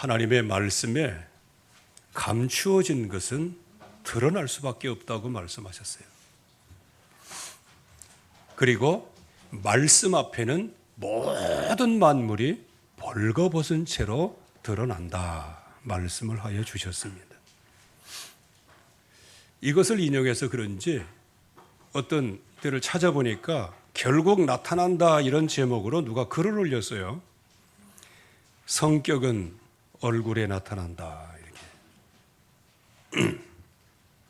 하나님의 말씀에 감추어진 것은 드러날 수밖에 없다고 말씀하셨어요. 그리고 말씀 앞에는 모든 만물이 벌거벗은 채로 드러난다 말씀을 하여 주셨습니다. 이것을 인용해서 그런지 어떤 때를 찾아보니까 결국 나타난다 이런 제목으로 누가 글을 올렸어요. 성격은 얼굴에 나타난다 이렇게.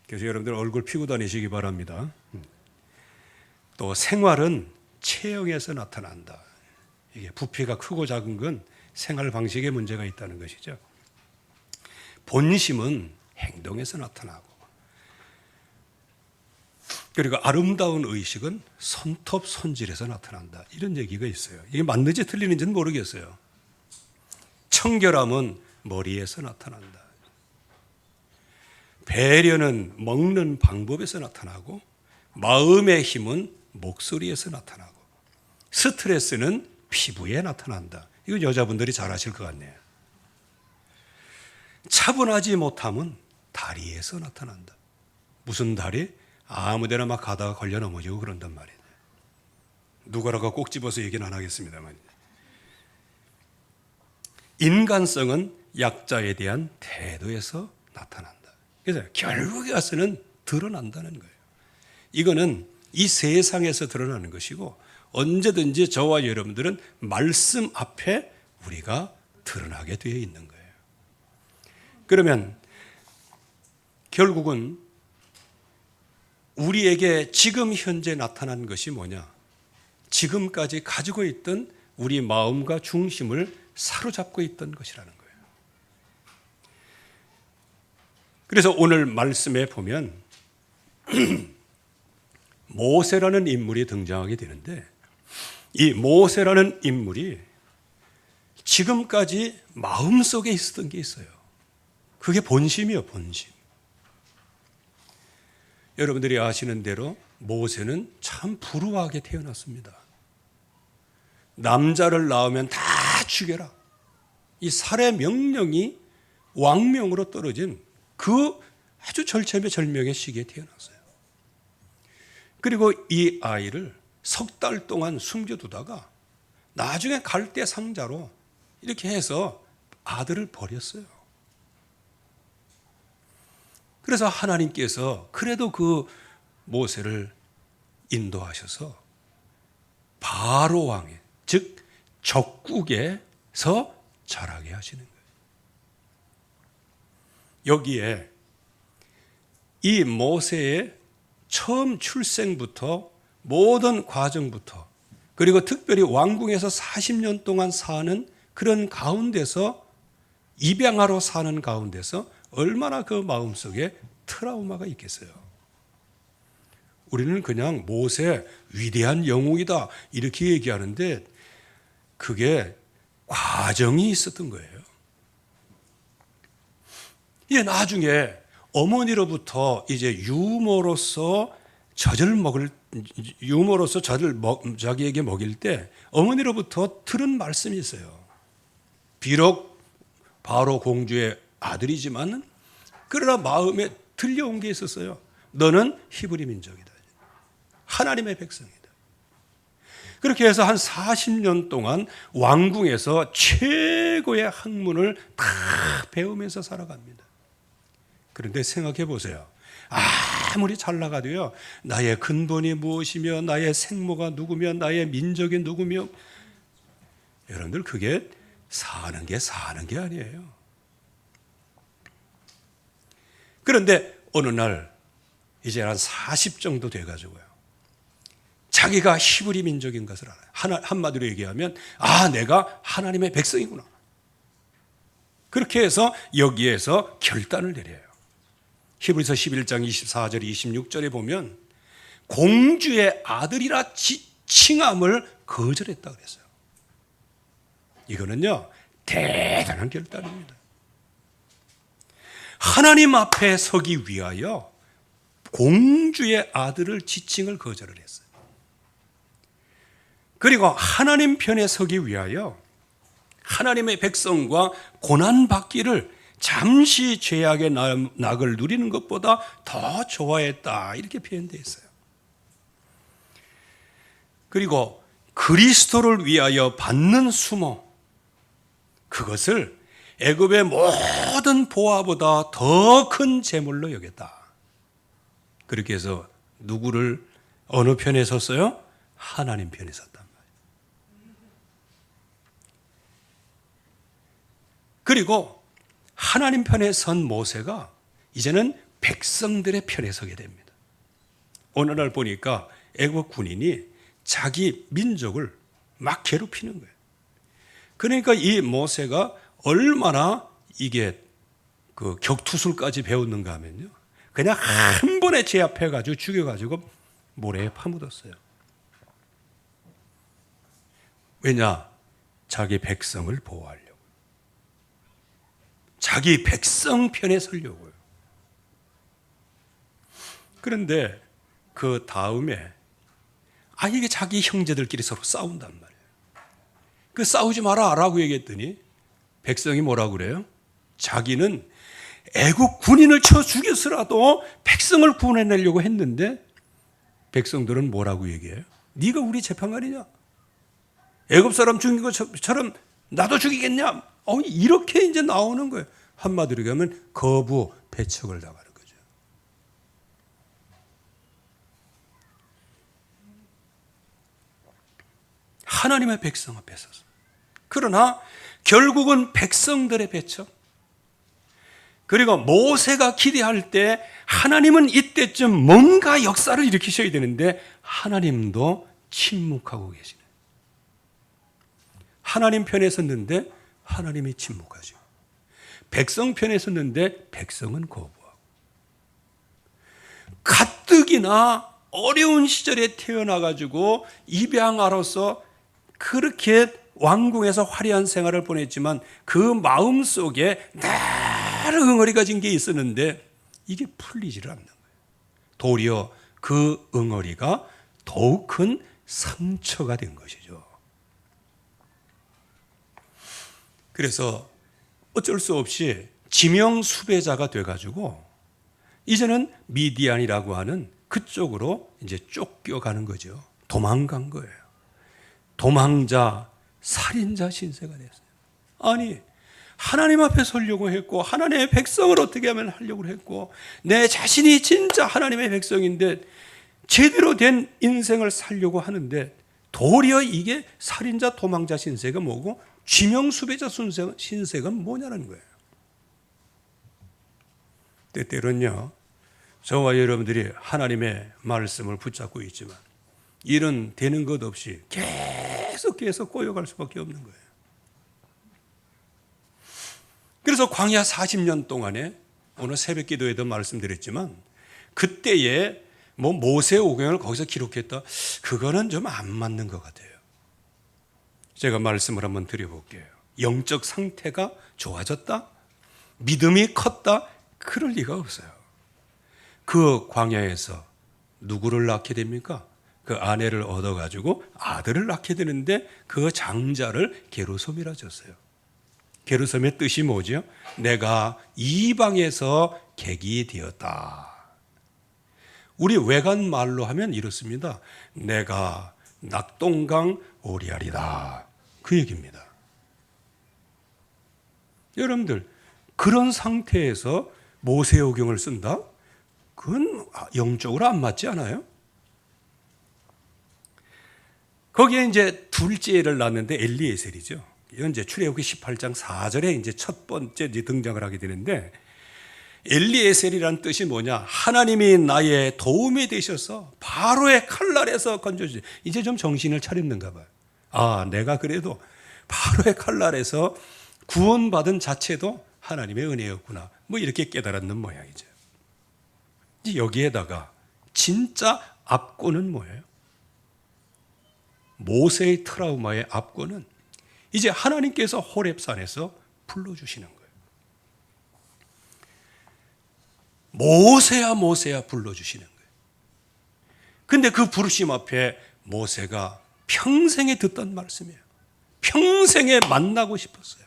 그래서 여러분들 얼굴 피고 다니시기 바랍니다. 또 생활은 체형에서 나타난다. 이게 부피가 크고 작은 건 생활 방식에 문제가 있다는 것이죠. 본심은 행동에서 나타나고, 그리고 아름다운 의식은 손톱 손질에서 나타난다. 이런 얘기가 있어요. 이게 맞는지 틀리는지는 모르겠어요. 청결함은 머리에서 나타난다. 배려는 먹는 방법에서 나타나고, 마음의 힘은 목소리에서 나타나고, 스트레스는 피부에 나타난다. 이거 여자분들이 잘 아실 것 같네요. 차분하지 못함은 다리에서 나타난다. 무슨 다리? 아무데나 막 가다가 걸려 넘어지고 그런단 말이에요. 누구라고 꼭 집어서 얘기는 안 하겠습니다만. 인간성은 약자에 대한 태도에서 나타난다. 그래서 결국에 와서는 드러난다는 거예요. 이거는 이 세상에서 드러나는 것이고, 언제든지 저와 여러분들은 말씀 앞에 우리가 드러나게 되어 있는 거예요. 그러면 결국은 우리에게 지금 현재 나타난 것이 뭐냐? 지금까지 가지고 있던 우리 마음과 중심을 사로잡고 있던 것이라는 거예요. 그래서 오늘 말씀에 보면 모세라는 인물이 등장하게 되는데, 이 모세라는 인물이 지금까지 마음속에 있었던 게 있어요. 그게 본심이에요, 본심. 여러분들이 아시는 대로 모세는 참 불우하게 태어났습니다. 남자를 낳으면 다 죽여라. 이 살해 명령이 왕명으로 떨어진 그 아주 절체절명의 시기에 태어났어요. 그리고 이 아이를 석 달 동안 숨겨두다가 나중에 갈대 상자로 이렇게 해서 아들을 버렸어요. 그래서 하나님께서 그래도 그 모세를 인도하셔서 바로 왕의, 즉 적국에서 자라게 하시는 거예요. 여기에 이 모세의 처음 출생부터 모든 과정부터, 그리고 특별히 왕궁에서 40년 동안 사는 그런 가운데서, 입양하러 사는 가운데서 얼마나 그 마음속에 트라우마가 있겠어요. 우리는 그냥 모세 위대한 영웅이다 이렇게 얘기하는데 그게 과정이 있었던 거예요. 이제 나중에 어머니로부터 이제 유모로서 젖을 자기에게 먹일 때 어머니로부터 들은 말씀이 있어요. 비록 바로 공주의 아들이지만 그러나 마음에 들려온 게 있었어요. 너는 히브리 민족이다. 하나님의 백성이다. 그렇게 해서 한 40년 동안 왕궁에서 최고의 학문을 다 배우면서 살아갑니다. 그런데 생각해 보세요. 아무리 잘 나가도요, 나의 근본이 무엇이며 나의 생모가 누구며 나의 민족이 누구며, 여러분들 그게 사는 게 아니에요. 그런데 어느 날 이제 한 40 정도 돼가지고요, 자기가 히브리 민족인 것을 알아요. 한마디로 얘기하면 내가 하나님의 백성이구나. 그렇게 해서 여기에서 결단을 내려요. 히브리서 11장 24절 26절에 보면 공주의 아들이라 칭함을 거절했다 그랬어요. 이거는요 대단한 결단입니다. 하나님 앞에 서기 위하여 공주의 아들을 지칭을 거절을 했어요. 그리고 하나님 편에 서기 위하여 하나님의 백성과 고난받기를 잠시 죄악의 낙을 누리는 것보다 더 좋아했다, 이렇게 표현되어 있어요. 그리고 그리스도를 위하여 받는 수모, 그것을 애굽의 모든 보화보다 더 큰 재물로 여겼다. 그렇게 해서 누구를 어느 편에 섰어요? 하나님 편에 섰단 말이에요. 그리고 하나님 편에 선 모세가 이제는 백성들의 편에 서게 됩니다. 어느 날 보니까 애굽 군인이 자기 민족을 막 괴롭히는 거예요. 그러니까 이 모세가 얼마나 이게 그 격투술까지 배웠는가 하면요, 그냥 한 번에 제압해가지고 죽여가지고 모래에 파묻었어요. 왜냐? 자기 백성을 보호하려고, 자기 백성 편에 서려고요. 그런데 그 다음에 이게 자기 형제들끼리 서로 싸운단 말이에요. 그 싸우지 마라 라고 얘기했더니 백성이 뭐라고 그래요? 자기는 애국 군인을 쳐 죽였으라도 백성을 구원해내려고 했는데, 백성들은 뭐라고 얘기해요? 네가 우리 재판관이냐? 애국 사람 죽인 것처럼 나도 죽이겠냐? 이렇게 이제 나오는 거예요. 한마디로 얘기하면 거부, 배척을 당하는 거죠. 하나님의 백성 앞에 서서. 그러나 결국은 백성들의 배척, 그리고 모세가 기대할 때 하나님은 이때쯤 뭔가 역사를 일으키셔야 되는데 하나님도 침묵하고 계시네요. 하나님 편에 섰는데 하나님이 침묵하죠. 백성 편에 섰는데 백성은 거부하고. 가뜩이나 어려운 시절에 태어나가지고 입양아로서 그렇게 왕궁에서 화려한 생활을 보냈지만 그 마음 속에 늘 응어리가 진 게 있었는데 이게 풀리지를 않는 거예요. 도리어 그 응어리가 더욱 큰 상처가 된 것이죠. 그래서 어쩔 수 없이 지명 수배자가 돼가지고 이제는 미디안이라고 하는 그쪽으로 이제 쫓겨가는 거죠. 도망간 거예요. 도망자, 살인자 신세가 됐어요. 아니, 하나님 앞에 서려고 했고 하나님의 백성을 어떻게 하면 하려고 했고 내 자신이 진짜 하나님의 백성인데 제대로 된 인생을 살려고 하는데 도리어 이게 살인자, 도망자 신세가 뭐고 지명수배자 신세가 뭐냐는 거예요. 때때로는요, 저와 여러분들이 하나님의 말씀을 붙잡고 있지만 일은 되는 것 없이 계속 꼬여갈 수밖에 없는 거예요. 그래서 광야 40년 동안에 오늘 새벽 기도에도 말씀드렸지만 그때에 모세 오경을 거기서 기록했다, 그거는 좀 안 맞는 것 같아요. 제가 말씀을 한번 드려볼게요. 영적 상태가 좋아졌다? 믿음이 컸다? 그럴 리가 없어요. 그 광야에서 누구를 낳게 됩니까? 그 아내를 얻어가지고 아들을 낳게 되는데 그 장자를 게르솜이라 줬어요. 게르솜의 뜻이 뭐죠? 내가 이방에서 객이 되었다. 우리 외간 말로 하면 이렇습니다. 내가 낙동강 오리알이다. 그 얘기입니다. 여러분들, 그런 상태에서 모세오경을 쓴다? 그건 영적으로 안 맞지 않아요? 거기에 이제 둘째를 낳는데 엘리에셀이죠. 이건 이제 출애굽기 18장 4절에 이제 첫 번째 등장을 하게 되는데, 엘리에셀이란 뜻이 뭐냐? 하나님이 나의 도움이 되셔서 바로의 칼날에서 건져주세요. 이제 좀 정신을 차렸는가 봐요. 내가 그래도 바로의 칼날에서 구원받은 자체도 하나님의 은혜였구나. 이렇게 깨달았는 모양이죠. 이제 여기에다가 진짜 압권은 뭐예요? 모세의 트라우마의 압권은 이제 하나님께서 호렙산에서 불러주시는 거예요. 모세야 불러주시는 거예요. 근데 그 부르심 앞에 모세가 평생에 듣던 말씀이에요. 평생에 만나고 싶었어요.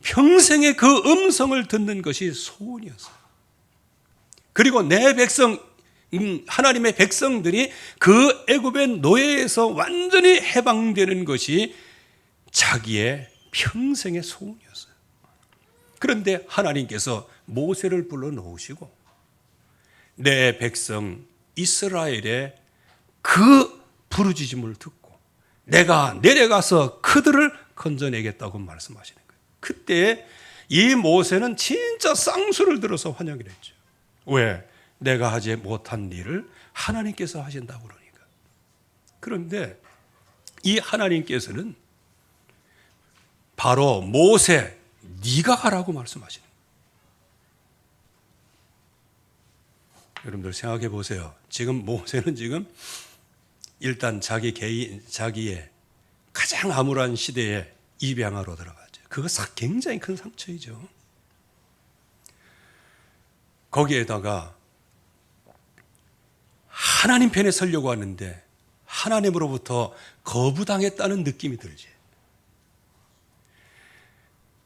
평생에 그 음성을 듣는 것이 소원이었어요. 그리고 내 백성, 하나님의 백성들이 그 애굽의 노예에서 완전히 해방되는 것이 자기의 평생의 소원이었어요. 그런데 하나님께서 모세를 불러 놓으시고 내 백성 이스라엘의 그 부르짖음을 듣고 내가 내려가서 그들을 건져내겠다고 말씀하시는 거예요. 그때 이 모세는 진짜 쌍수를 들어서 환영을 했죠. 왜? 내가 하지 못한 일을 하나님께서 하신다고 그러니까. 그런데 이 하나님께서는 바로 모세, 네가 가라고 말씀하시는 거예요. 여러분들 생각해 보세요. 지금 모세는 지금 일단 자기의 가장 암울한 시대에 입양하러 들어가죠. 그거 굉장히 큰 상처이죠. 거기에다가 하나님 편에 서려고 하는데 하나님으로부터 거부당했다는 느낌이 들지.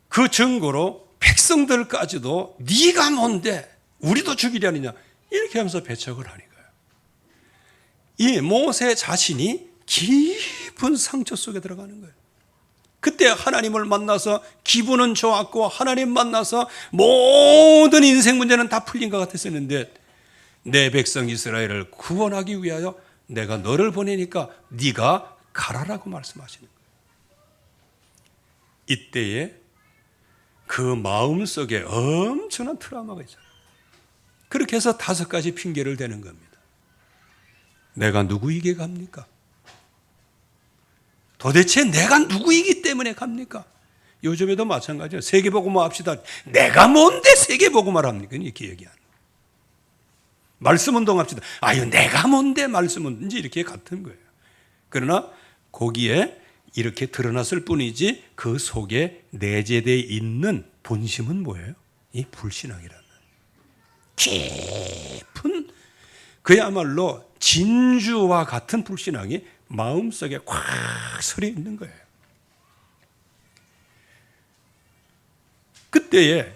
그 증거로 백성들까지도 네가 뭔데 우리도 죽이려느냐 이렇게 하면서 배척을 하니까요. 이 모세 자신이 깊은 상처 속에 들어가는 거예요. 그때 하나님을 만나서 기분은 좋았고 하나님 만나서 모든 인생 문제는 다 풀린 것 같았었는데 내 백성 이스라엘을 구원하기 위하여 내가 너를 보내니까 네가 가라라고 말씀하시는 거예요. 이때에 그 마음속에 엄청난 트라우마가 있어요. 그렇게 해서 5가지 핑계를 대는 겁니다. 내가 누구에게 갑니까? 도대체 내가 누구이기 때문에 갑니까? 요즘에도 마찬가지예요. 세계복음화 합시다. 내가 뭔데 세계복음화를 합니까? 이렇게 얘기하는. 말씀운동 합시다. 아유, 내가 뭔데 말씀운동인지 이렇게 같은 거예요. 그러나 거기에 이렇게 드러났을 뿐이지 그 속에 내재되어 있는 본심은 뭐예요? 이 불신앙이라는 깊은 그야말로 진주와 같은 불신앙이 마음속에 꽉 서려 있는 거예요. 그때에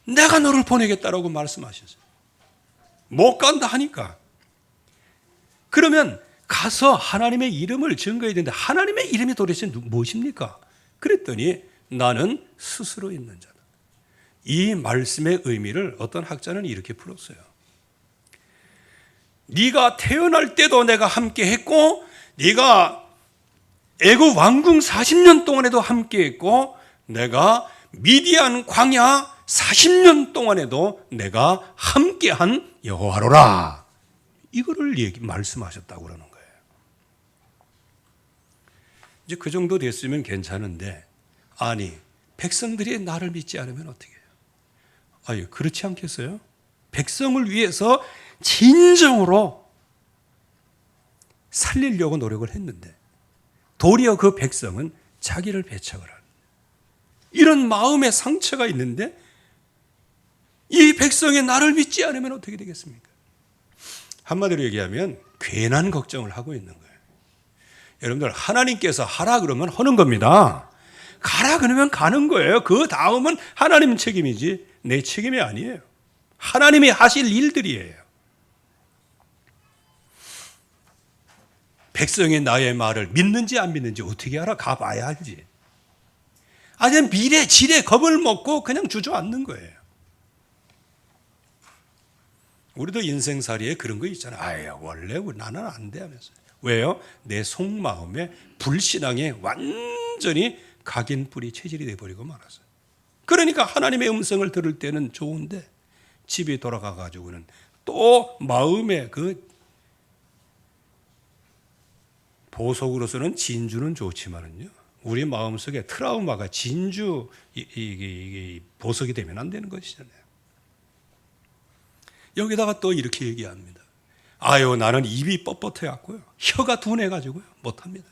내가 너를 보내겠다라고 말씀하셨어요. 못 간다 하니까. 그러면 가서 하나님의 이름을 증거해야 되는데 하나님의 이름이 도대체 무엇입니까? 그랬더니 나는 스스로 있는 자다. 이 말씀의 의미를 어떤 학자는 이렇게 풀었어요. 네가 태어날 때도 내가 함께 했고 네가 애굽 왕궁 40년 동안에도 함께 했고 내가 미디안 광야 40년 동안에도 내가 함께한 여호와로라. 이거를 말씀하셨다고 그러는 거예요. 이제 그 정도 됐으면 괜찮은데 아니 백성들이 나를 믿지 않으면 어떻게 해요? 아유 그렇지 않겠어요? 백성을 위해서 진정으로 살리려고 노력을 했는데 도리어 그 백성은 자기를 배척을 하는 이런 마음의 상처가 있는데 이 백성이 나를 믿지 않으면 어떻게 되겠습니까? 한마디로 얘기하면 괜한 걱정을 하고 있는 거예요. 여러분들 하나님께서 하라 그러면 하는 겁니다. 가라 그러면 가는 거예요. 그 다음은 하나님 책임이지 내 책임이 아니에요. 하나님이 하실 일들이에요. 백성이 나의 말을 믿는지 안 믿는지 어떻게 알아? 가봐야 알지. 아니 미래 지레 겁을 먹고 그냥 주저앉는 거예요. 우리도 인생살이에 그런 거 있잖아요. 아유 원래 나는 안 돼 하면서. 왜요? 내 속마음에 불신앙에 완전히 각인뿌리 체질이 돼버리고 말았어요. 그러니까 하나님의 음성을 들을 때는 좋은데 집에 돌아가 가지고는 또 마음에 그 보석으로서는 진주는 좋지만은요. 우리 마음속에 트라우마가 진주 보석이 되면 안 되는 것이잖아요. 여기다가 또 이렇게 얘기합니다. 아유 나는 입이 뻣뻣해갖고요. 혀가 둔해가지고요. 못합니다.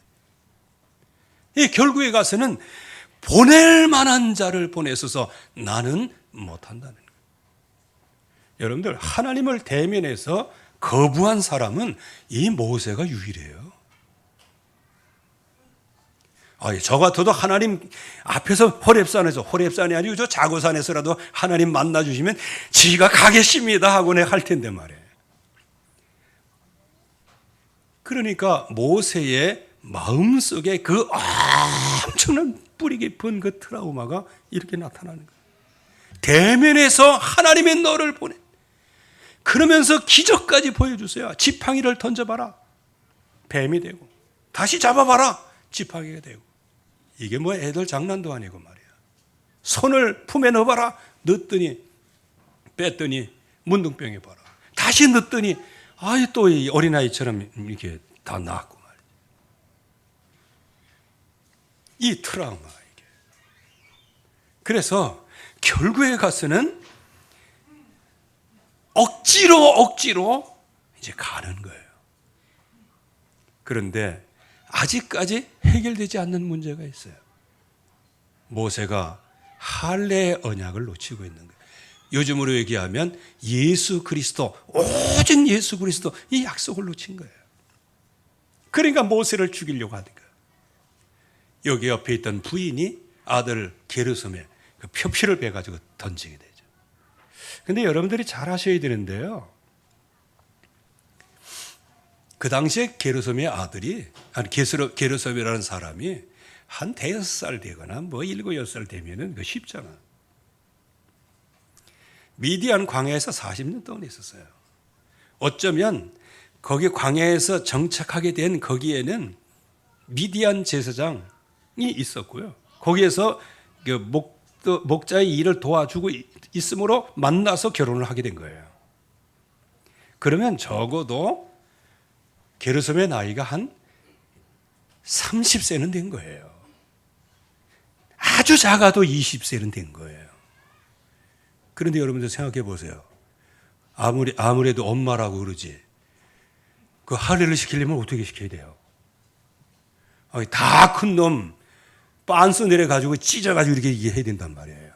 결국에 가서는 보낼 만한 자를 보내서서 나는 못한다는 거예요. 여러분들 하나님을 대면해서 거부한 사람은 이 모세가 유일해요. 저 같아도 하나님 앞에서 호렙산이 아니고 저 자고산에서라도 하나님 만나주시면 지가 가겠습니다 하고 내가 할 텐데 말이에요. 그러니까 모세의 마음속에 그 엄청난 뿌리 깊은 그 트라우마가 이렇게 나타나는 거예요. 대면에서 하나님의 너를 보내. 그러면서 기적까지 보여주세요. 지팡이를 던져봐라. 뱀이 되고. 다시 잡아봐라. 지팡이가 되고. 이게 뭐 애들 장난도 아니고 말이야. 손을 품에 넣어봐라. 넣었더니 뺐더니 문둥병이 봐라. 다시 넣었더니 또 이 어린아이처럼 이렇게 다 나았고 말이야. 이 트라우마 이게. 그래서 결국에 가서는 억지로 이제 가는 거예요. 그런데 아직까지 해결되지 않는 문제가 있어요. 모세가 할례의 언약을 놓치고 있는 거예요. 요즘으로 얘기하면 예수 그리스도, 오직 예수 그리스도 이 약속을 놓친 거예요. 그러니까 모세를 죽이려고 하는 거예요. 여기 옆에 있던 부인이 아들 게르솜에 그 표피를 베가지고 던지게 되죠. 근데 여러분들이 잘 아셔야 되는데요. 그 당시에 게르솜의 아들이, 게르솜이라는 사람이 한 5살 되거나 뭐 7, 8살 되면은 그 쉽잖아. 미디안 광야에서 40년 동안 있었어요. 어쩌면 거기 광야에서 정착하게 된 거기에는 미디안 제사장이 있었고요. 거기에서 그 목자의 일을 도와주고 있으므로 만나서 결혼을 하게 된 거예요. 그러면 적어도 게르솜의 나이가 한 30세는 된 거예요. 아주 작아도 20세는 된 거예요. 그런데 여러분들 생각해 보세요. 아무래도 엄마라고 그러지. 그 할례를 시키려면 어떻게 시켜야 돼요? 다 큰 놈 빤스 내려가지고 찢어가지고 이렇게 해야 된단 말이에요.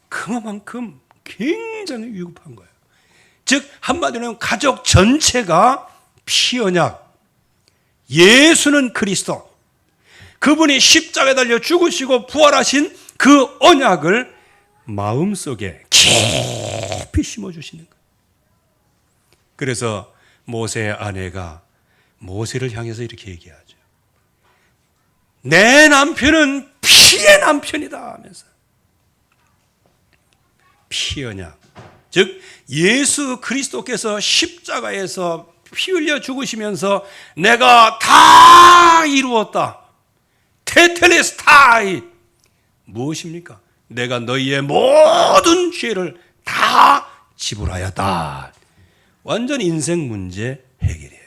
그만큼 굉장히 위급한 거예요. 즉 한마디로 가족 전체가 피언약, 예수는 그리스도, 그분이 십자가에 달려 죽으시고 부활하신 그 언약을 마음속에 깊이 심어주시는 거예요. 그래서 모세의 아내가 모세를 향해서 이렇게 얘기하죠. 내 남편은 피의 남편이다 하면서. 피언약, 즉 예수 그리스도께서 십자가에서 피 흘려 죽으시면서 내가 다 이루었다. 테텔레스타이. 무엇입니까? 내가 너희의 모든 죄를 다 지불하였다. 완전 인생 문제 해결이에요.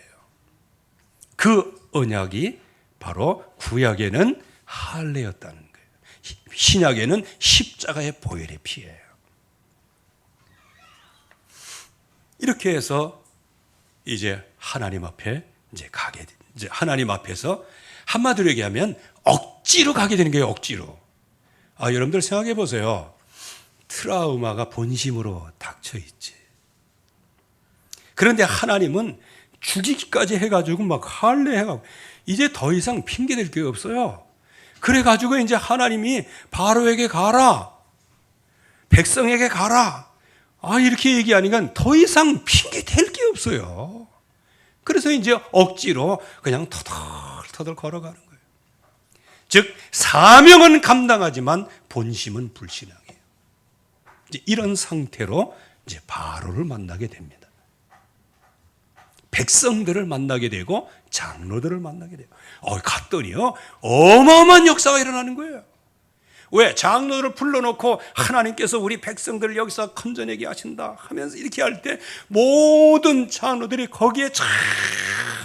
그 언약이 바로 구약에는 할례였다는 거예요. 신약에는 십자가의 보혈의 피예요. 이렇게 해서 이제 하나님 앞에 이제 하나님 앞에서 한마디로 얘기하면 억지로 가게 되는 거예요. 억지로. 여러분들 생각해 보세요. 트라우마가 본심으로 닥쳐 있지. 그런데 하나님은 죽이기까지 해가지고 막 할례해가고 이제 더 이상 핑계댈 게 없어요. 그래가지고 이제 하나님이 바로에게 가라, 백성에게 가라, 이렇게 얘기하니까 더 이상 핑계댈 게 없어요. 그래서 이제 억지로 그냥 터덜터덜 걸어가는 거예요. 즉 사명은 감당하지만 본심은 불신앙이에요. 이제 이런 상태로 이제 바로를 만나게 됩니다. 백성들을 만나게 되고 장로들을 만나게 돼요. 갔더니요 어마어마한 역사가 일어나는 거예요. 왜? 장로들을 불러놓고 하나님께서 우리 백성들을 여기서 건져내게 하신다 하면서 이렇게 할 때 모든 장로들이 거기에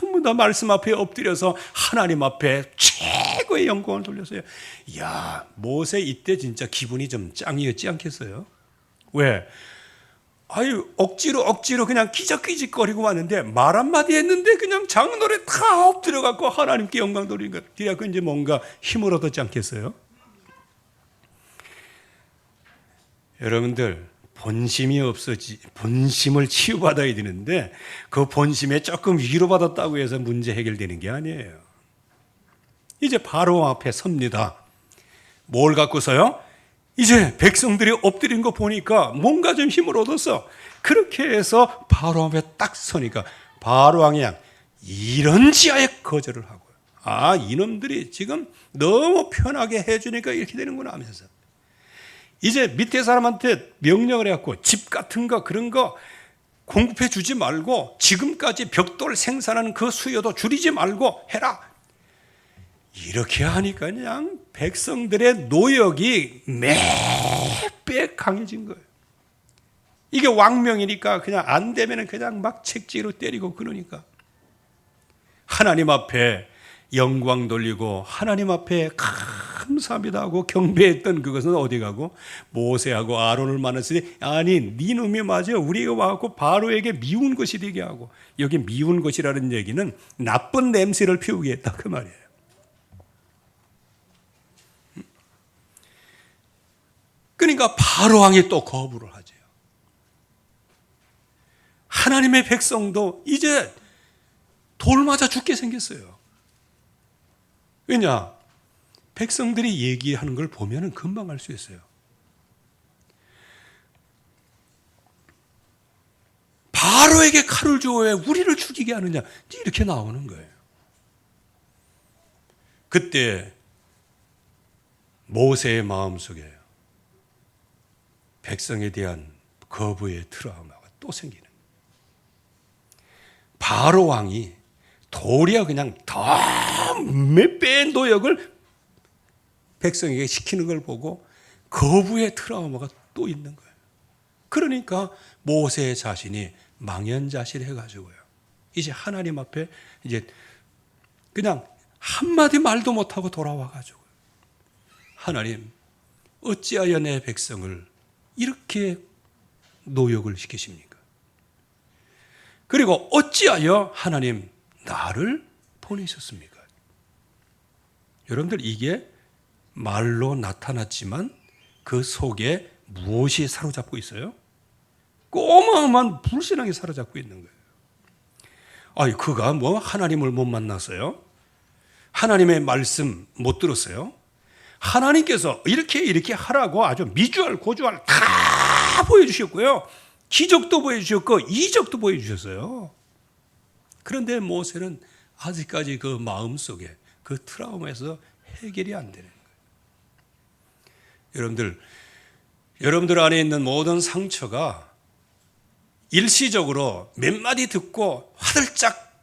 전부 다 말씀 앞에 엎드려서 하나님 앞에 최고의 영광을 돌렸어요. 이야, 모세 이때 진짜 기분이 좀 짱이었지 않겠어요? 왜? 억지로 그냥 끼적끼적거리고 왔는데 말 한마디 했는데 그냥 장로들이 다 엎드려갖고 하나님께 영광 돌리는 것. 그래갖고 이제 뭔가 힘을 얻었지 않겠어요? 여러분들, 본심을 치유받아야 되는데 그 본심에 조금 위로받았다고 해서 문제 해결되는 게 아니에요. 이제 바로 앞에 섭니다. 뭘 갖고서요? 이제 백성들이 엎드린 거 보니까 뭔가 좀 힘을 얻었어. 그렇게 해서 바로 앞에 딱 서니까 바로 왕이 이런 지하에 거절을 하고요. 아, 이놈들이 지금 너무 편하게 해주니까 이렇게 되는구나 하면서 이제 밑에 사람한테 명령을 해갖고 집 같은 거 그런 거 공급해 주지 말고 지금까지 벽돌 생산하는 그 수요도 줄이지 말고 해라. 이렇게 하니까 그냥 백성들의 노역이 몇 배 강해진 거예요. 이게 왕명이니까 그냥 안 되면 그냥 막 책지로 때리고 그러니까 하나님 앞에 영광 돌리고 하나님 앞에 감사합니다 하고 경배했던 그것은 어디 가고 모세하고 아론을 만났으니 아니 네 놈이 맞아 우리가 와갖고 바로에게 미운 것이 되게 하고 여기 미운 것이라는 얘기는 나쁜 냄새를 피우게 했다 그 말이에요. 그러니까 바로 왕이 또 거부를 하죠. 하나님의 백성도 이제 돌 맞아 죽게 생겼어요. 왜냐? 백성들이 얘기하는 걸 보면 금방 알 수 있어요. 바로에게 칼을 줘 왜 우리를 죽이게 하느냐? 이렇게 나오는 거예요. 그때 모세의 마음속에 백성에 대한 거부의 트라우마가 또 생기는 거예요. 바로 왕이 도리어 그냥 더 몇 배의 노역을 백성에게 시키는 걸 보고 거부의 트라우마가 또 있는 거예요. 그러니까 모세 자신이 망연자실해가지고요. 이제 하나님 앞에 이제 그냥 한마디 말도 못하고 돌아와가지고 하나님 어찌하여 내 백성을 이렇게 노역을 시키십니까? 그리고 어찌하여 하나님 나를 보내셨습니까? 여러분들 이게 말로 나타났지만 그 속에 무엇이 사로잡고 있어요? 꼬마만 불신앙이 사로잡고 있는 거예요. 아니 그가 뭐 하나님을 못 만났어요? 하나님의 말씀 못 들었어요? 하나님께서 이렇게 하라고 아주 미주알 고주알 다 보여주셨고요. 기적도 보여주셨고 이적도 보여주셨어요. 그런데 모세는 아직까지 그 마음속에 그 트라우마에서 해결이 안 되는 거예요. 여러분들 안에 있는 모든 상처가 일시적으로 몇 마디 듣고 화들짝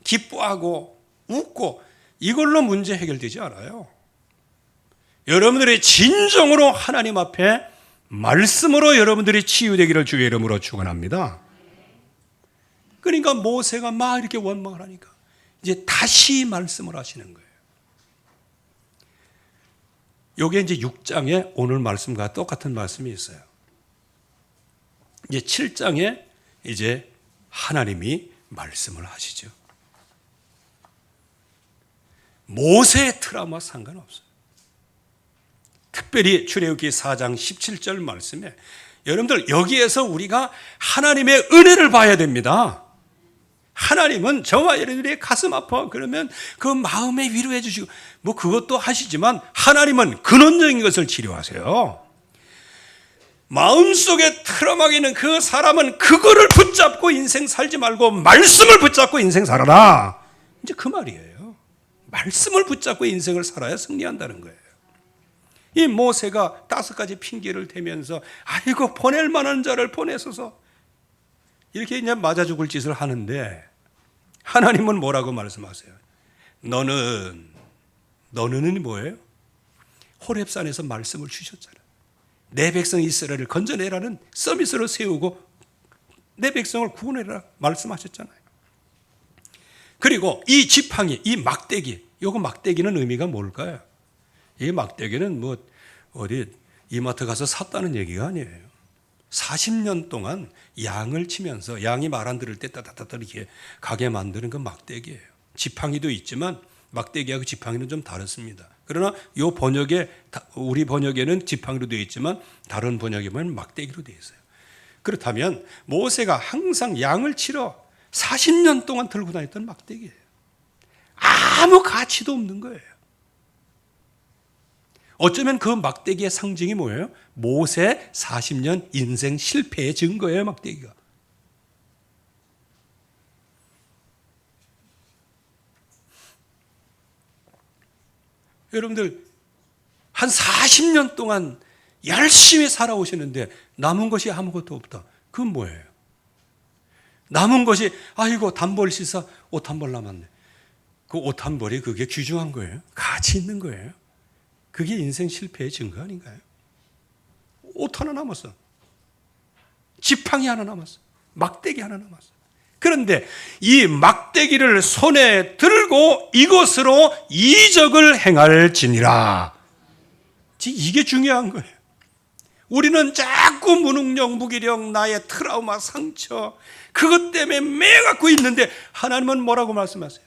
기뻐하고 웃고 이걸로 문제 해결되지 않아요. 여러분들이 진정으로 하나님 앞에 말씀으로 여러분들이 치유되기를 주의 이름으로 축원합니다. 그러니까 모세가 막 이렇게 원망을 하니까 이제 다시 말씀을 하시는 거예요. 요게 이제 6장에 오늘 말씀과 똑같은 말씀이 있어요. 이제 7장에 이제 하나님이 말씀을 하시죠. 모세의 트라우마 상관없어요. 특별히 출애굽기 4장 17절 말씀에 여러분들 여기에서 우리가 하나님의 은혜를 봐야 됩니다. 하나님은 저와 여러분들의 가슴 아파 그러면 그 마음에 위로해 주시고 뭐 그것도 하시지만 하나님은 근원적인 것을 치료하세요. 마음속에 트라우마가 있는 그 사람은 그거를 붙잡고 인생 살지 말고 말씀을 붙잡고 인생 살아라. 이제 그 말이에요. 말씀을 붙잡고 인생을 살아야 승리한다는 거예요. 이 모세가 5가지 핑계를 대면서 아이고 보낼 만한 자를 보내소서 이렇게 그냥 맞아 죽을 짓을 하는데 하나님은 뭐라고 말씀하세요? 너는 뭐예요? 호렙산에서 말씀을 주셨잖아. 내 백성 이스라엘을 건져내라는 서밋으로 세우고 내 백성을 구원해라 말씀하셨잖아요. 그리고 이 지팡이, 이 막대기, 요거 막대기는 의미가 뭘까요? 이 막대기는 뭐 어디 이마트 가서 샀다는 얘기가 아니에요. 40년 동안 양을 치면서 양이 말 안 들을 때 따다다다 이렇게 가게 만드는 그 막대기예요. 지팡이도 있지만 막대기하고 지팡이는 좀 다릅니다. 그러나 요 번역에 우리 번역에는 지팡이로 되어 있지만 다른 번역에 보면 막대기로 되어 있어요. 그렇다면 모세가 항상 양을 치러 40년 동안 들고 다녔던 막대기예요. 아무 가치도 없는 거예요. 어쩌면 그 막대기의 상징이 뭐예요? 모세 40년 인생 실패의 증거예요, 막대기가. 여러분들 한 40년 동안 열심히 살아오시는데 남은 것이 아무것도 없다. 그건 뭐예요? 남은 것이 아이고 단벌 씻어 옷 한 벌 남았네. 그 옷 한 벌이 그게 귀중한 거예요? 가치 있는 거예요? 그게 인생 실패의 증거 아닌가요? 옷 하나 남았어. 지팡이 하나 남았어. 막대기 하나 남았어. 그런데 이 막대기를 손에 들고 이것으로 이적을 행할지니라. 이게 중요한 거예요. 우리는 자꾸 무능력, 무기력, 나의 트라우마, 상처 그것 때문에 매갖고 있는데 하나님은 뭐라고 말씀하세요?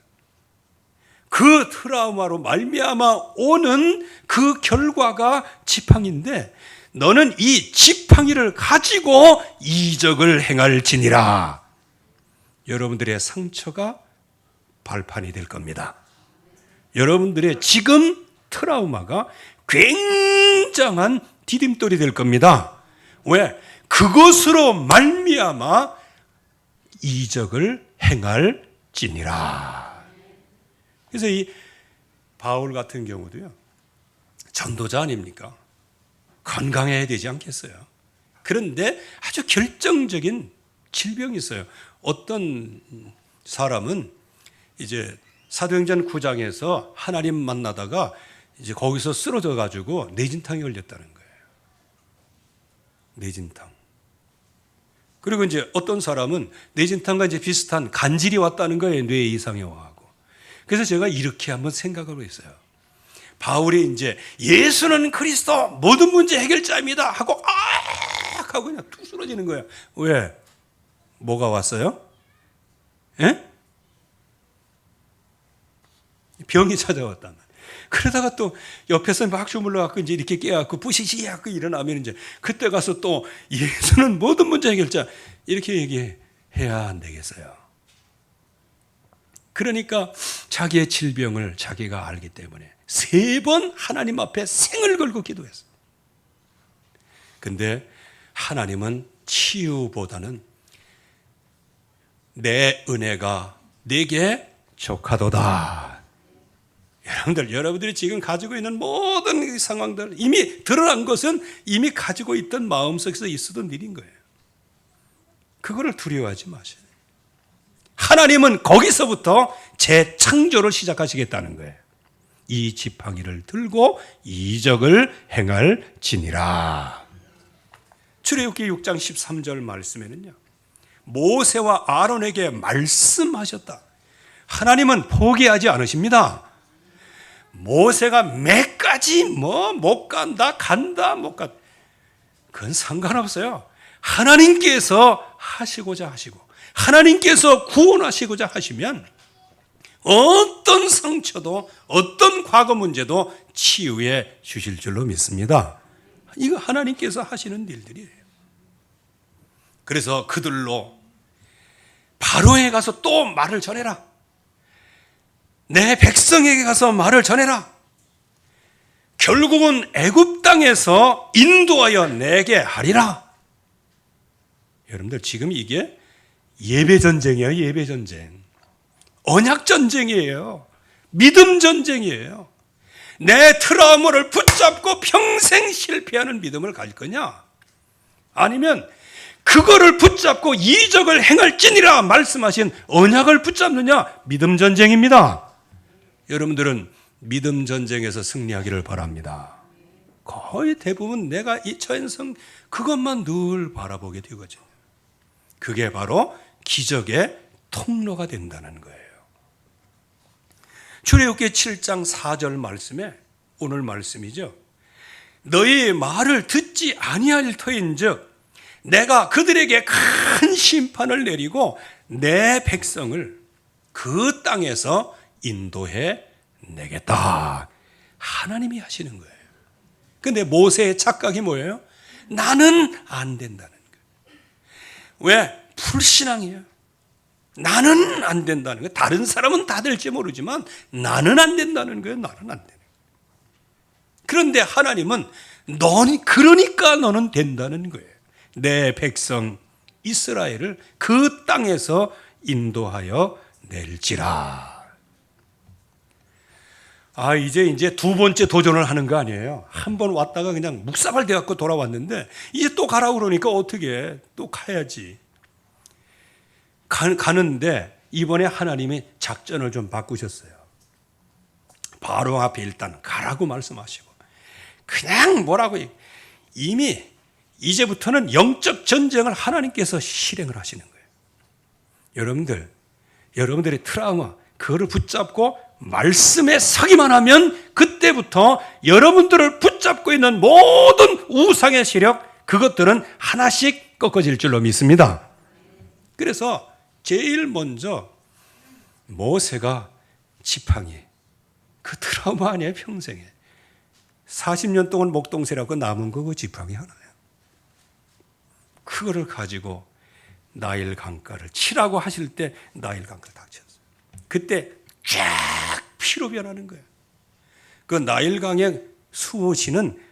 그 트라우마로 말미암아 오는 그 결과가 지팡이인데 너는 이 지팡이를 가지고 이적을 행할지니라. 여러분들의 상처가 발판이 될 겁니다. 여러분들의 지금 트라우마가 굉장한 디딤돌이 될 겁니다. 왜? 그것으로 말미암아 이적을 행할지니라. 그래서 이 바울 같은 경우도요, 전도자 아닙니까? 건강해야 되지 않겠어요? 그런데 아주 결정적인 질병이 있어요. 어떤 사람은 이제 사도행전 9장에서 하나님 만나다가 이제 거기서 쓰러져 가지고 뇌진탕에 걸렸다는 거예요. 뇌진탕. 그리고 이제 어떤 사람은 뇌진탕과 이제 비슷한 간질이 왔다는 거예요. 뇌 이상이 와가지고. 그래서 제가 이렇게 한번 생각하고 있어요. 바울이 이제 예수는 그리스도 모든 문제 해결자입니다 하고 하고 그냥 툭 쓰러지는 거예요. 왜? 뭐가 왔어요? 예? 병이 찾아왔단 말이에요. 그러다가 또 옆에서 막 주물러갖고 이제 이렇게 깨갖고 부시시 하고 일어나면 이제 그때 가서 또 예수는 모든 문제 해결자 이렇게 얘기해야 안 되겠어요. 그러니까 자기의 질병을 자기가 알기 때문에 3번 하나님 앞에 생을 걸고 기도했어요. 근데 하나님은 치유보다는 내 은혜가 네게 족하도다. 여러분들이 지금 가지고 있는 모든 상황들 이미 드러난 것은 이미 가지고 있던 마음속에서 있었던 일인 거예요. 그거를 두려워하지 마세요. 하나님은 거기서부터 재창조를 시작하시겠다는 거예요. 이 지팡이를 들고 이적을 행할지니라. 출애굽기 6장 13절 말씀에는요, 모세와 아론에게 말씀하셨다. 하나님은 포기하지 않으십니다. 모세가 매까지 못 간다, 간다, 못 간다. 그건 상관없어요. 하나님께서 하시고자 하시고 하나님께서 구원하시고자 하시면 어떤 상처도 어떤 과거 문제도 치유해 주실 줄로 믿습니다. 이거 하나님께서 하시는 일들이에요. 그래서 그들로 바로에 가서 또 말을 전해라. 내 백성에게 가서 말을 전해라. 결국은 애굽 땅에서 인도하여 내게 하리라. 여러분들 지금 이게 예배 전쟁이에요. 예배 전쟁. 언약 전쟁이에요. 믿음 전쟁이에요. 내 트라우마를 붙잡고 평생 실패하는 믿음을 갈 거냐? 아니면 그거를 붙잡고 이적을 행할지니라 말씀하신 언약을 붙잡느냐? 믿음 전쟁입니다. 여러분들은 믿음 전쟁에서 승리하기를 바랍니다. 거의 대부분 내가 이 처인성 그것만 늘 바라보게 되거든요. 그게 바로 기적의 통로가 된다는 거예요. 출애굽기 7장 4절 말씀에 오늘 말씀이죠. 너희 말을 듣지 아니할 터인즉 내가 그들에게 큰 심판을 내리고 내 백성을 그 땅에서 인도해 내겠다. 하나님이 하시는 거예요. 근데 모세의 착각이 뭐예요? 나는 안 된다는 거예요. 왜? 불신앙이에요. 나는 안 된다는 거예요. 다른 사람은 다 될지 모르지만 나는 안 된다는 거예요. 나는 안 되는 거예요. 그런데 하나님은 그러니까 너는 된다는 거예요. 내 백성 이스라엘을 그 땅에서 인도하여 낼지라. 이제 두 번째 도전을 하는 거 아니에요. 한 번 왔다가 그냥 묵사발 돼갖고 돌아왔는데 이제 또 가라 그러니까 어떻게 해? 또 가야지. 가는데 이번에 하나님이 작전을 좀 바꾸셨어요. 바로 앞에 일단 가라고 말씀하시고 그냥 뭐라고 이미 이제부터는 영적 전쟁을 하나님께서 실행을 하시는 거예요. 여러분들의 트라우마 그거를 붙잡고 말씀에 서기만 하면 그때부터 여러분들을 붙잡고 있는 모든 우상의 세력 그것들은 하나씩 꺾어질 줄로 믿습니다. 그래서 제일 먼저 모세가 지팡이 그 트라우마 아니에요. 평생에 40년 동안 목동새라고 남은 거 그 지팡이 하나예요. 그거를 가지고 나일 강가를 치라고 하실 때 나일 강가를 다 쳤어요. 그때 쫙 피로 변하는 거예요. 그 나일 강의 수호신은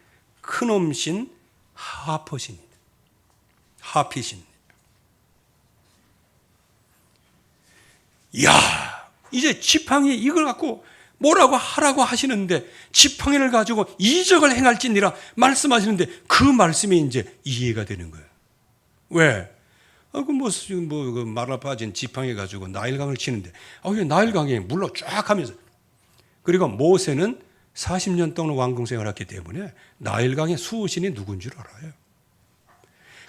큰옴신 하퍼신입니다. 하피신. 이야, 이제 지팡이 이걸 갖고 뭐라고 하라고 하시는데 지팡이를 가지고 이적을 행할지니라 말씀하시는데 그 말씀이 이제 이해가 되는 거예요. 왜? 말 빠진 지팡이 가지고 나일강을 치는데 나일강에 물로 쫙 하면서 그리고 모세는 40년 동안 왕궁 생활했기 때문에 나일강의 수호신이 누군 줄 알아요.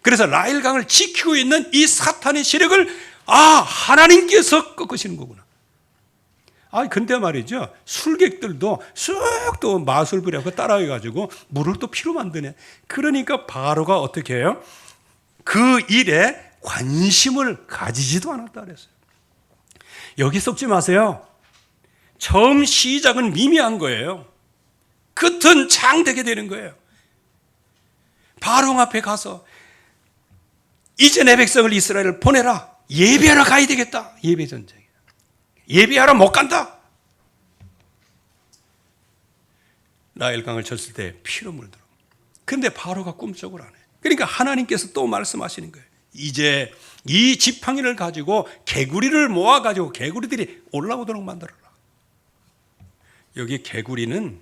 그래서 나일강을 지키고 있는 이 사탄의 세력을 하나님께서 꺾으시는 거구나. 근데 말이죠. 술객들도 쑥 또 마술 부려서 따라해가지고 물을 또 피로 만드네. 그러니까 바로가 어떻게 해요? 그 일에 관심을 가지지도 않았다 그랬어요. 여기 썩지 마세요. 처음 시작은 미미한 거예요. 끝은 장되게 되는 거예요. 바로 앞에 가서 이제 내 백성을 이스라엘을 보내라. 예배하러 가야 되겠다. 예배 전쟁. 예배하러 못 간다. 나일강을 쳤을 때 피로 물들어. 근데 바로가 꿈쩍을 안 해. 그러니까 하나님께서 또 말씀하시는 거예요. 이제 이 지팡이를 가지고 개구리를 모아가지고 개구리들이 올라오도록 만들어라. 여기 개구리는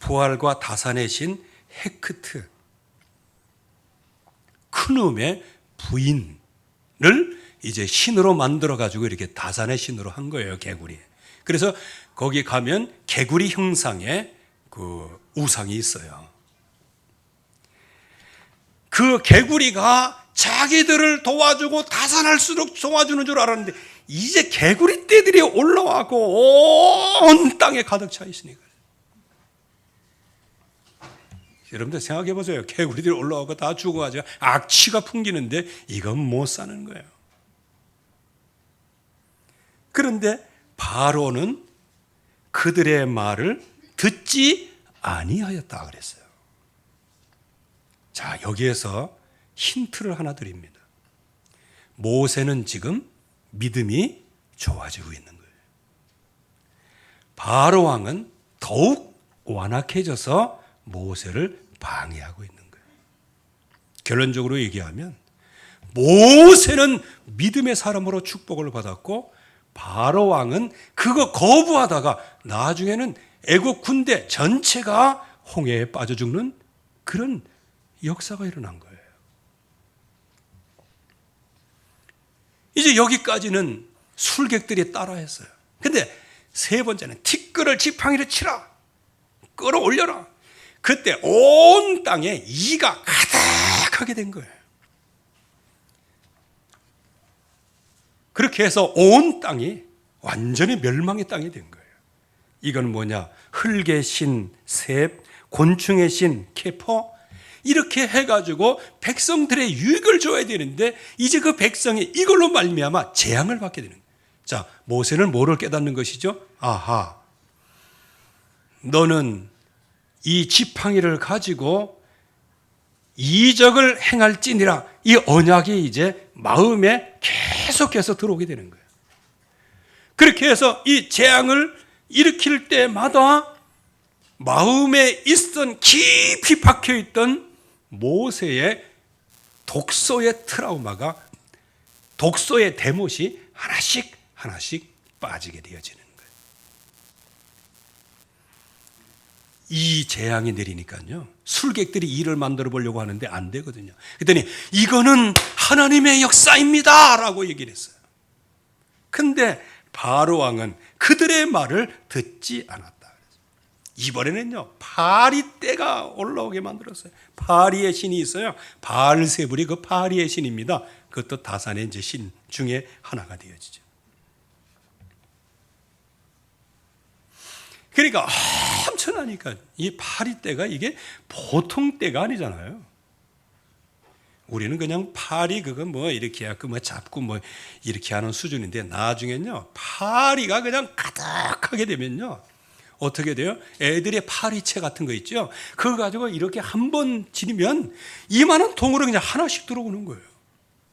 부활과 다산의 신 헤크트, 큰음의 부인을 이제 신으로 만들어가지고 이렇게 다산의 신으로 한 거예요, 개구리. 그래서 거기 가면 개구리 형상의 그 우상이 있어요. 그 개구리가 자기들을 도와주고 다산할수록 도와주는 줄 알았는데 이제 개구리 떼들이 올라와고 온 땅에 가득 차 있으니까. 여러분들 생각해 보세요. 개구리들이 올라와고 다 죽어가지고 악취가 풍기는데 이건 못 사는 거예요. 그런데 바로는 그들의 말을 듣지 아니하였다 그랬어요. 자, 여기에서 힌트를 하나 드립니다. 모세는 지금 믿음이 좋아지고 있는 거예요. 바로 왕은 더욱 완악해져서 모세를 방해하고 있는 거예요. 결론적으로 얘기하면 모세는 믿음의 사람으로 축복을 받았고 바로 왕은 그거 거부하다가 나중에는 애국 군대 전체가 홍해에 빠져 죽는 그런 역사가 일어난 거예요. 이제 여기까지는 술객들이 따라했어요. 근데 세 번째는 티끌을 지팡이를 치라. 끌어올려라. 그때 온 땅에 이가 가득하게 된 거예요. 그렇게 해서 온 땅이 완전히 멸망의 땅이 된 거예요. 이건 뭐냐? 흙의 신 셉, 곤충의 신 케퍼, 이렇게 해가지고 백성들의 유익을 줘야 되는데 이제 그 백성이 이걸로 말미암아 재앙을 받게 되는 거예요. 자, 모세는 뭐를 깨닫는 것이죠? 아하, 너는 이 지팡이를 가지고 이적을 행할지니라, 이 언약이 이제 마음에 계속해서 들어오게 되는 거예요. 그렇게 해서 이 재앙을 일으킬 때마다 마음에 있던 깊이 박혀있던 모세의 독소의 트라우마가, 독소의 대못이 하나씩 하나씩 빠지게 되어지는 거예요. 이 재앙이 내리니까요, 술객들이 일을 만들어 보려고 하는데 안 되거든요. 그랬더니 이거는 하나님의 역사입니다 라고 얘기를 했어요. 근데 바로 왕은 그들의 말을 듣지 않았다. 이번에는요, 바리 떼가 올라오게 만들었어요. 바리의 신이 있어요. 바알세불이 그 바리의 신입니다. 그것도 다산의 이제 신 중에 하나가 되어지죠. 그러니까 엄청나니까 이 바리 떼가 이게 보통 떼가 아니잖아요. 우리는 그냥 파리 그거 뭐 이렇게 해갖고 뭐 잡고 뭐 이렇게 하는 수준인데, 나중엔요 파리가 그냥 가득하게 되면요 어떻게 돼요? 애들의 파리채 같은 거 있죠? 그거 가지고 이렇게 한 번 지르면 이만한 통으로 그냥 하나씩 들어오는 거예요.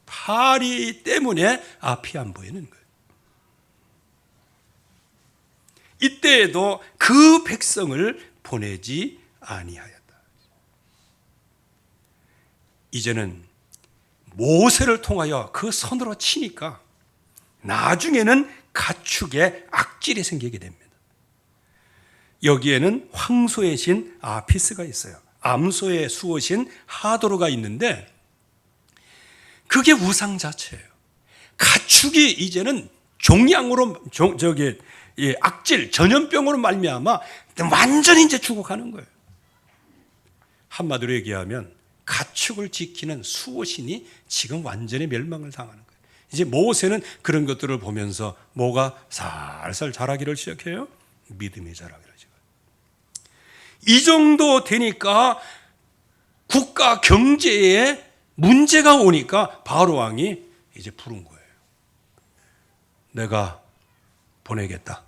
파리 때문에 앞이 안 보이는 거예요. 이때에도 그 백성을 보내지 아니하였다. 이제는 모세를 통하여 그 손으로 치니까 나중에는 가축에 악질이 생기게 됩니다. 여기에는 황소의 신 아피스가 있어요. 암소의 수호신 하도르가 있는데 그게 우상 자체예요. 가축이 이제는 종양으로 악질 전염병으로 말미암아 완전히 이제 죽어가는 거예요. 한마디로 얘기하면 가축을 지키는 수호신이 지금 완전히 멸망을 당하는 거예요. 이제 모세는 그런 것들을 보면서 뭐가 살살 자라기를 시작해요? 믿음이 자라기를 시작해요. 이 정도 되니까 국가 경제에 문제가 오니까 바로 왕이 이제 부른 거예요. 내가 보내겠다.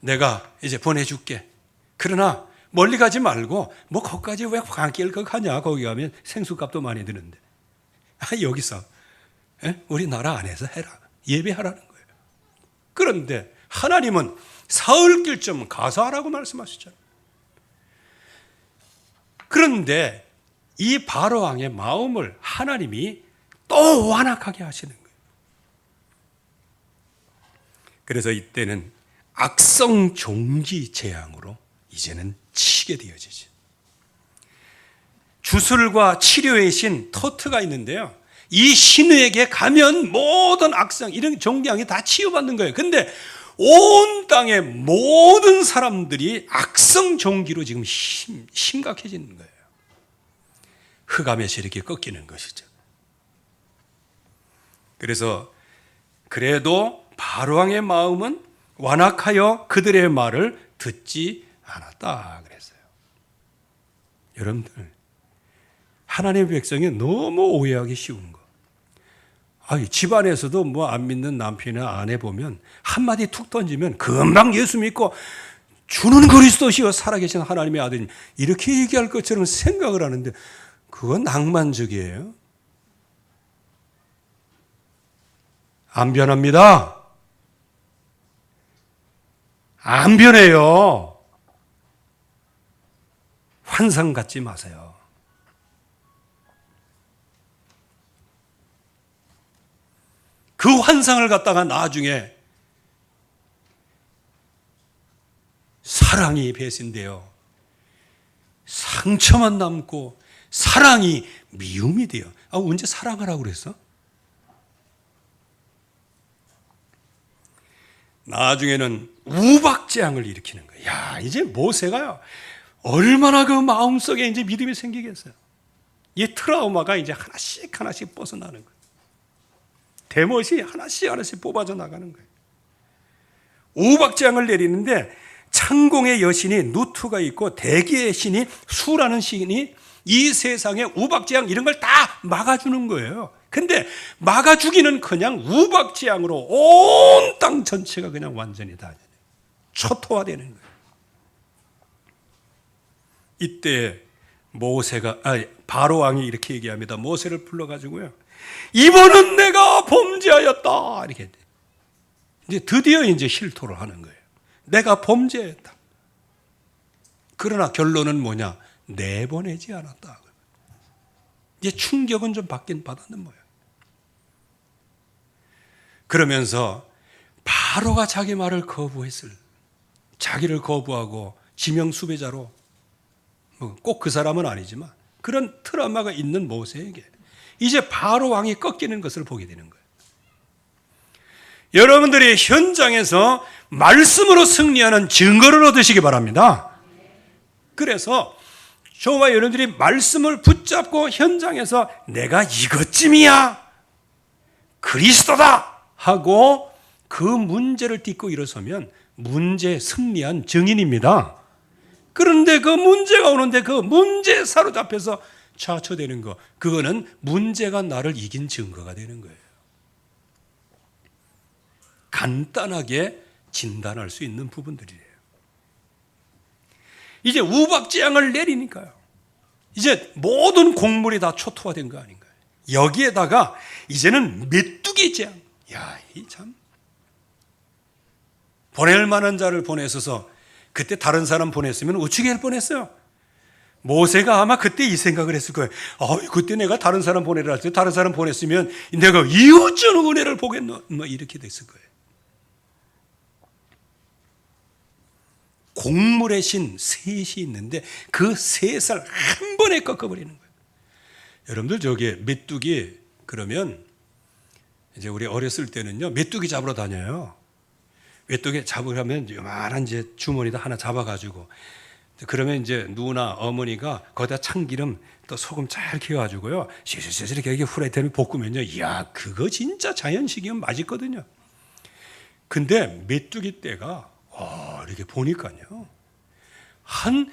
내가 이제 보내줄게. 그러나 멀리 가지 말고 뭐 거기까지 왜 광길 가냐. 거기 가면 생수값도 많이 드는데. 여기서 우리나라 안에서 해라. 예배하라는 거예요. 그런데 하나님은 사흘길 좀 가서 하라고 말씀하시잖아요. 그런데 이 바로 왕의 마음을 하나님이 또 완악하게 하시는 거예요. 그래서 이때는 악성 종기 재앙으로 이제는 치게 되어지죠. 주술과 치료의 신 토트가 있는데요, 이 신에게 가면 모든 악성 이런 종기향이 다 치유받는 거예요. 근데 온 땅의 모든 사람들이 악성 종기로 지금 심각해지는 거예요. 흑암에서 이렇게 꺾이는 것이죠. 그래서 그래도 바로왕의 마음은 완악하여 그들의 말을 듣지 않았다 그랬어요. 여러분들, 하나님의 백성이 너무 오해하기 쉬운 거. 집안에서도 뭐 안 믿는 남편이나 아내 보면 한마디 툭 던지면 금방 예수 믿고 주는 그리스도시여 살아계신 하나님의 아들님 이렇게 얘기할 것처럼 생각을 하는데 그건 낭만적이에요. 안 변합니다. 안 변해요. 환상 갖지 마세요. 그 환상을 갖다가 나중에 사랑이 배신되어 상처만 남고 사랑이 미움이 돼요. 언제 사랑하라고 그랬어? 나중에는 우박재앙을 일으키는 거예요. 이제 모세가요, 얼마나 그 마음속에 이제 믿음이 생기겠어요. 이 트라우마가 이제 하나씩 하나씩 벗어나는 거예요. 대못이 하나씩 하나씩 뽑아져 나가는 거예요. 우박재앙을 내리는데 창공의 여신이 누투가 있고 대기의 신이 수라는 신이 이 세상에 우박재앙 이런 걸 다 막아주는 거예요. 근데 막아주기는 그냥 우박재앙으로 온 땅 전체가 그냥 완전히 다 초토화되는 거예요. 이때 바로 왕이 이렇게 얘기합니다. 모세를 불러가지고요, 이번은 내가 범죄하였다 이렇게 이제 드디어 이제 실토를 하는 거예요. 내가 범죄했다. 그러나 결론은 뭐냐? 내보내지 않았다. 이제 충격은 좀 받긴 받았는 모양. 그러면서 바로가 자기 말을 거부했을, 자기를 거부하고 지명 수배자로, 꼭 그 사람은 아니지만 그런 트라우마가 있는 모세에게 이제 바로 왕이 꺾이는 것을 보게 되는 거예요. 여러분들이 현장에서 말씀으로 승리하는 증거를 얻으시기 바랍니다. 그래서 저와 여러분들이 말씀을 붙잡고 현장에서 내가 이것쯤이야, 그리스도다 하고 그 문제를 딛고 일어서면 문제 승리한 증인입니다. 그런데 그 문제가 오는데 그 문제에 사로잡혀서 좌초되는 거, 그거는 문제가 나를 이긴 증거가 되는 거예요. 간단하게 진단할 수 있는 부분들이에요. 이제 우박재앙을 내리니까요, 이제 모든 곡물이 다 초토화된 거 아닌가요? 여기에다가 이제는 메뚜기 재앙. 야, 이 참 보낼 만한 자를 보내서서 그때 다른 사람 보냈으면 우측에 할 뻔했어요. 모세가 아마 그때 이 생각을 했을 거예요. 그때 내가 다른 사람 보내라 할 때 다른 사람 보냈으면 내가 이어쩌는 은혜를 보겠노, 이렇게 됐을 거예요. 곡물의 신 셋이 있는데 그 셋을 한 번에 꺾어버리는 거예요. 여러분들 저기 메뚜기, 그러면 이제 우리 어렸을 때는요, 메뚜기 잡으러 다녀요. 메뚜기 잡으려면 요만한 이제 주머니다 하나 잡아가지고, 그러면 이제 누나 어머니가 거기다 참기름 또 소금 잘 키워가지고요, 시시시시 이렇게 후라이팬을 볶으면요, 이야, 그거 진짜 자연식이면 맛있거든요. 근데 메뚜기 떼가 이렇게 보니까요, 한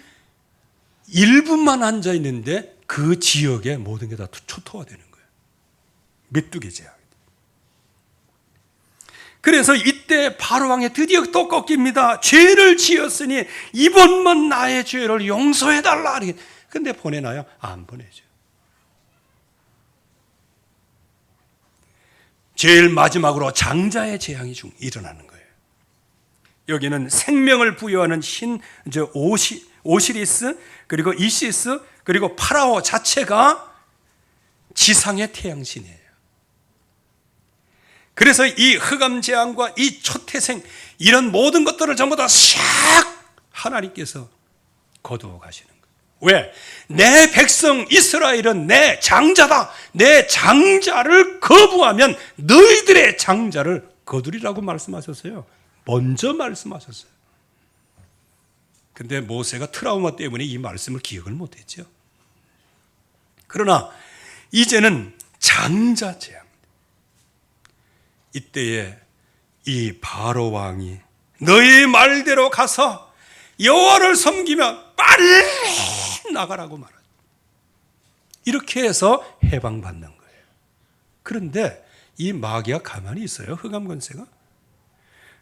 1분만 앉아 있는데 그 지역의 모든 게 다 초토화되는 거예요. 메뚜기 재앙. 그래서 이때 바로왕이 드디어 또 꺾입니다. 죄를 지었으니 이번만 나의 죄를 용서해달라. 근데 보내나요? 안 보내죠. 제일 마지막으로 장자의 재앙이 일어나는 거예요. 여기는 생명을 부여하는 신 오시리스, 그리고 이시스, 그리고 파라오 자체가 지상의 태양신이에요. 그래서 이 흑암 재앙과 이 초태생, 이런 모든 것들을 전부 다 샥 하나님께서 거두어 가시는 거예요. 왜? 내 백성 이스라엘은 내 장자다. 내 장자를 거부하면 너희들의 장자를 거두리라고 말씀하셨어요. 먼저 말씀하셨어요. 근데 모세가 트라우마 때문에 이 말씀을 기억을 못했죠. 그러나 이제는 장자 재앙. 이때에 이 바로 왕이 너희 말대로 가서 여호와를 섬기면 빨리 나가라고 말하죠. 이렇게 해서 해방받는 거예요. 그런데 이 마귀가 가만히 있어요? 흑암 권세가?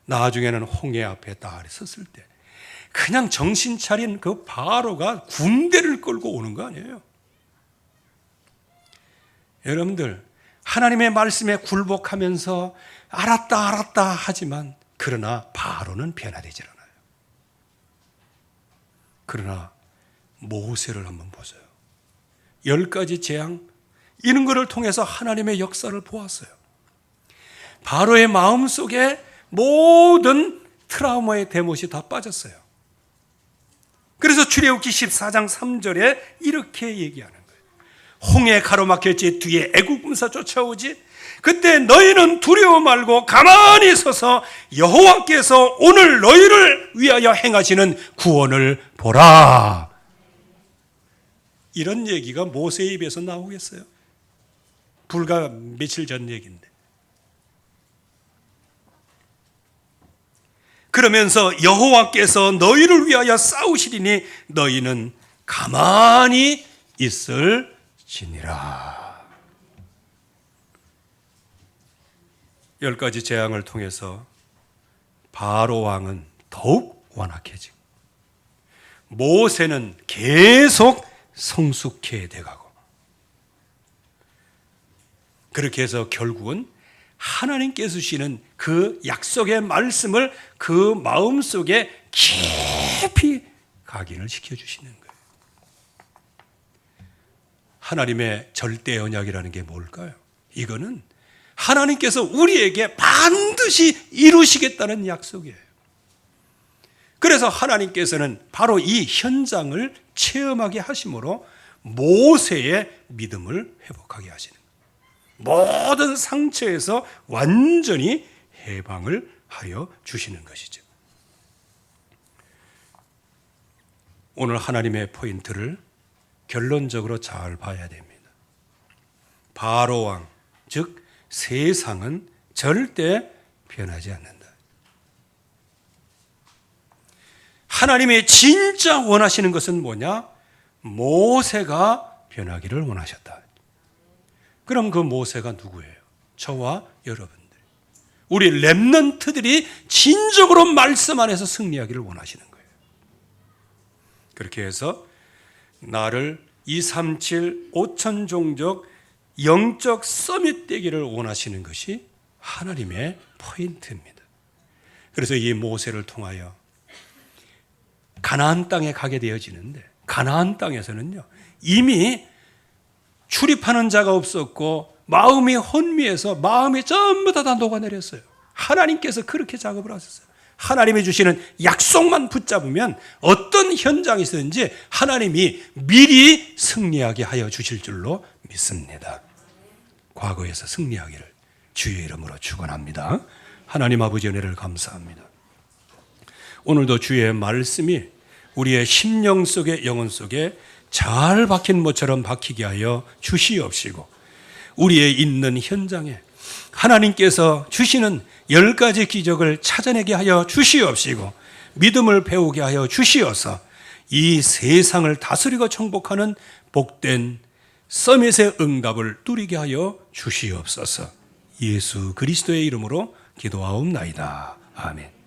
나중에는 홍해 앞에 딱 섰을 때 그냥 정신 차린 그 바로가 군대를 끌고 오는 거 아니에요? 여러분들, 하나님의 말씀에 굴복하면서 알았다 하지만, 그러나 바로는 변화되지 않아요. 그러나 모세를 한번 보세요. 10가지 재앙, 이런 것을 통해서 하나님의 역사를 보았어요. 바로의 마음속에 모든 트라우마의 대못이 다 빠졌어요. 그래서 출애굽기 14장 3절에 이렇게 얘기하는 거예요. 홍해 가로막혔지 뒤에 애국군사 쫓아오지, 그때 너희는 두려워 말고 가만히 서서 여호와께서 오늘 너희를 위하여 행하시는 구원을 보라. 이런 얘기가 모세의 입에서 나오겠어요? 불과 며칠 전 얘기인데. 그러면서 여호와께서 너희를 위하여 싸우시리니 너희는 가만히 있을지니라. 10가지 재앙을 통해서 바로 왕은 더욱 완악해지고 모세는 계속 성숙해 돼가고, 그렇게 해서 결국은 하나님께서 주시는 그 약속의 말씀을 그 마음속에 깊이 각인을 시켜주시는 거예요. 하나님의 절대 언약이라는 게 뭘까요? 이거는 하나님께서 우리에게 반드시 이루시겠다는 약속이에요. 그래서 하나님께서는 바로 이 현장을 체험하게 하심으로 모세의 믿음을 회복하게 하시는 거예요. 모든 상처에서 완전히 해방을 하여 주시는 것이죠. 오늘 하나님의 포인트를 결론적으로 잘 봐야 됩니다. 바로 왕, 즉 세상은 절대 변하지 않는다. 하나님이 진짜 원하시는 것은 뭐냐? 모세가 변하기를 원하셨다. 그럼 그 모세가 누구예요? 저와 여러분들. 우리 렘넌트들이 진정으로 말씀 안에서 승리하기를 원하시는 거예요. 그렇게 해서 나를 237 5천 종족 영적 서밋 되기를 원하시는 것이 하나님의 포인트입니다. 그래서 이 모세를 통하여 가나안 땅에 가게 되어지는데, 가나안 땅에서는요 이미 출입하는 자가 없었고 마음이 혼미해서 마음이 전부 다 녹아내렸어요. 하나님께서 그렇게 작업을 하셨어요. 하나님이 주시는 약속만 붙잡으면 어떤 현장에서든지 하나님이 미리 승리하게 하여 주실 줄로 믿습니다. 과거에서 승리하기를 주의 이름으로 축원합니다. 하나님 아버지 은혜를 감사합니다. 오늘도 주의 말씀이 우리의 심령 속에, 영혼 속에 잘 박힌 모처럼 박히게 하여 주시옵시고, 우리의 있는 현장에 하나님께서 주시는 10가지 기적을 찾아내게 하여 주시옵시고, 믿음을 배우게 하여 주시어서 이 세상을 다스리고 정복하는 복된 서밋의 응답을 누리게 하여 주시옵소서. 예수 그리스도의 이름으로 기도하옵나이다. 아멘.